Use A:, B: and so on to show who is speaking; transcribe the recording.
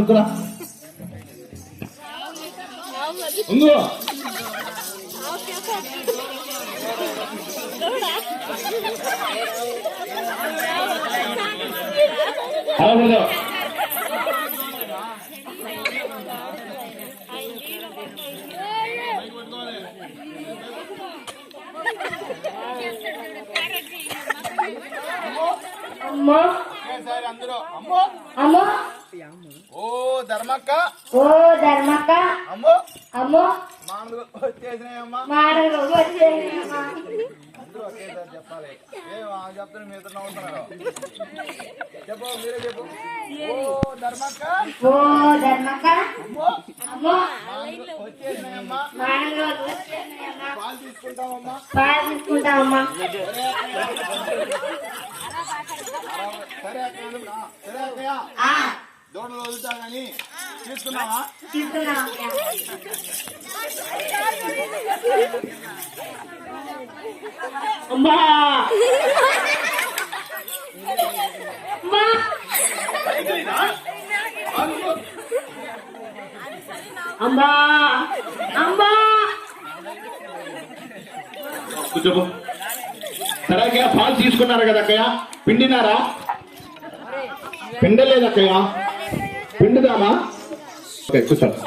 A: కూర్చోరా ఉందో అలా
B: అమ్మా
C: అందరూ అమ్మో
B: అమ్మో
C: ఓ ధర్మక్క
B: ఓ ధర్మక్క
C: అమ్మో
B: అమ్మో
C: మామూలు వచ్చేసినాయమ్మా
B: మాడలు వచ్చేసినాయమ్మా.
C: అందరూ ఒకేసారి చెప్పాలి. చెప్తాను మీ ఇద్దరు నవ్వుతున్నారు. చెప్పు మీరే చెప్పు. ఓ ధర్మక్క
B: ఓ ధర్మక్క
C: అమ్మో
B: అమ్మో
C: మామూలు వచ్చేసినాయమ్మా
B: మాడలు వచ్చేసినాయమ్మా.
C: పాలు తీసుకుంటామమ్మా.
B: పాలు తీసుకుంటామమ్మా.
C: సరే అక్క సరే అక్కయ్య
B: ఆ,
C: దూడలు వదులుతా కానీ తీసుకున్నావా?
B: తీసుకున్నామయ్యా. అమ్మా అమ్మా అమ్మా అమ్మా
A: కూర్చోబో. సరే అక్కయ్య పాలు తీసుకున్నారు కదా అక్కయ్య, పిండినారా? పిండలేదు అక్కయ్య, పిండుదామా? ఓకే కూర్చోండి.